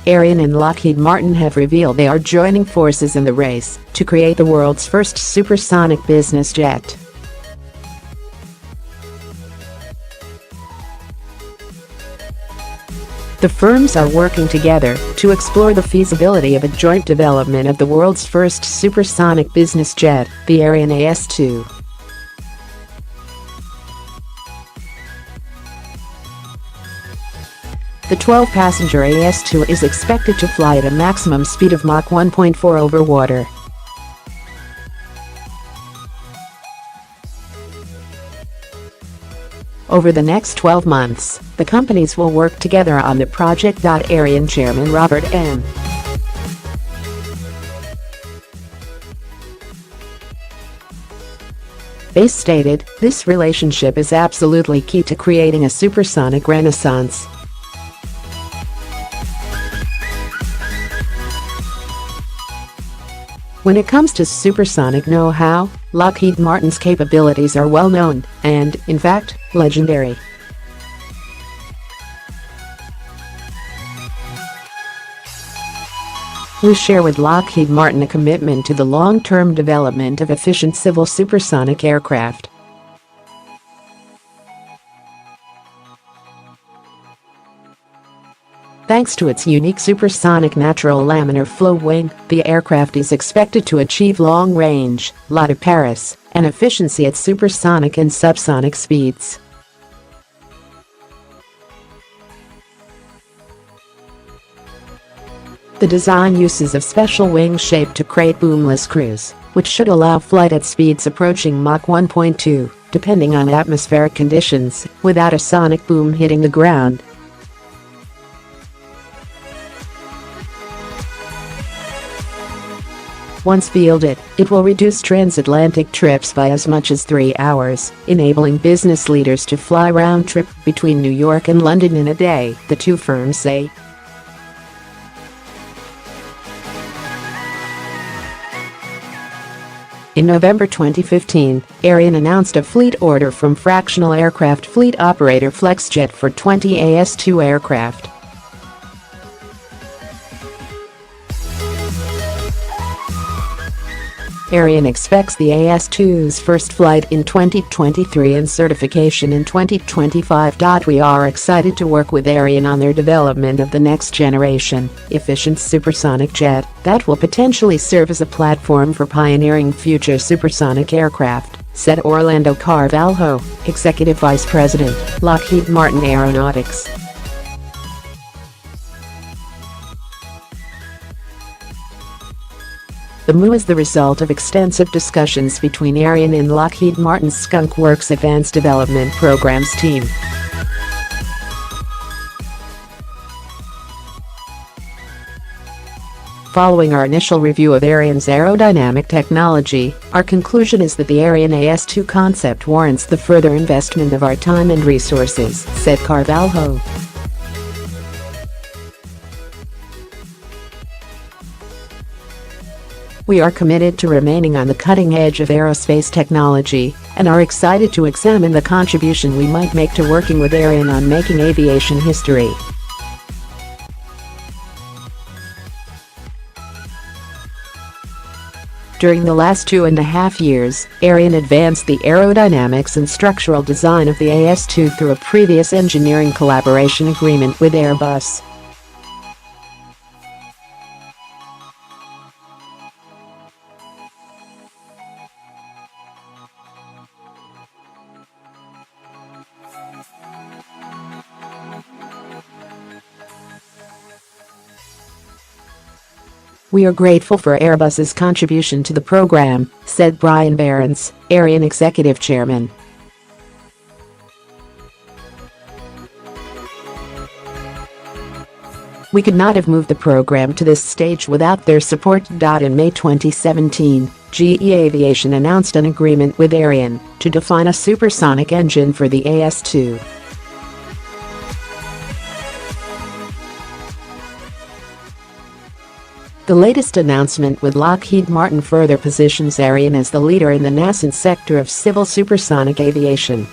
Aerion and Lockheed Martin have revealed they are joining forces in the race to create the world's first supersonic business jet. The firms are working together to explore the feasibility of a joint development of the world's first supersonic business jet, the Aerion AS2. The 12-passenger AS2 is expected to fly at a maximum speed of Mach 1.4 over water. Over the next 12 months, the companies will work together on the project.Aerion chairman Robert M. They stated, "This relationship is absolutely key to creating a supersonic renaissance." When it comes to supersonic know-how, Lockheed Martin's capabilities are well known and, in fact, legendary. We share with Lockheed Martin a commitment to the long-term development of efficient civil supersonic aircraft. Thanks to its unique supersonic natural laminar flow wing, the aircraft is expected to achieve long-range, lot-of-Paris, and efficiency at supersonic and subsonic speeds. The design uses a special wing shape to create boomless cruise, which should allow flight at speeds approaching Mach 1.2, depending on atmospheric conditions, without a sonic boom hitting the ground. Once fielded, it will reduce transatlantic trips by as much as 3 hours, enabling business leaders to fly round-trip between New York and London in a day, the two firms say. In November 2015, Aerion announced a fleet order from fractional aircraft fleet operator Flexjet for 20 AS2 aircraft. Aerion expects the AS2's first flight in 2023 and certification in 2025. We are excited to work with Aerion on their development of the next generation, efficient supersonic jet that will potentially serve as a platform for pioneering future supersonic aircraft, said Orlando Carvalho, Executive Vice President, Lockheed Martin Aeronautics. The MOU is the result of extensive discussions between Aerion and Lockheed Martin's Skunk Works Advanced Development Programs team. Following our initial review of Aerion's aerodynamic technology, our conclusion is that the Aerion AS2 concept warrants the further investment of our time and resources, said Carvalho. We are committed to remaining on the cutting edge of aerospace technology and are excited to examine the contribution we might make to working with Aerion on making aviation history. During the last 2.5 years, Aerion advanced the aerodynamics and structural design of the AS2 through a previous engineering collaboration agreement with Airbus. We are grateful for Airbus's contribution to the program, said Brian Barents, Aerion Executive Chairman. We could not have moved the program to this stage without their support. In May 2017, GE Aviation announced an agreement with Aerion to define a supersonic engine for the AS2. The latest announcement with Lockheed Martin further positions Aerion as the leader in the nascent sector of civil supersonic aviation.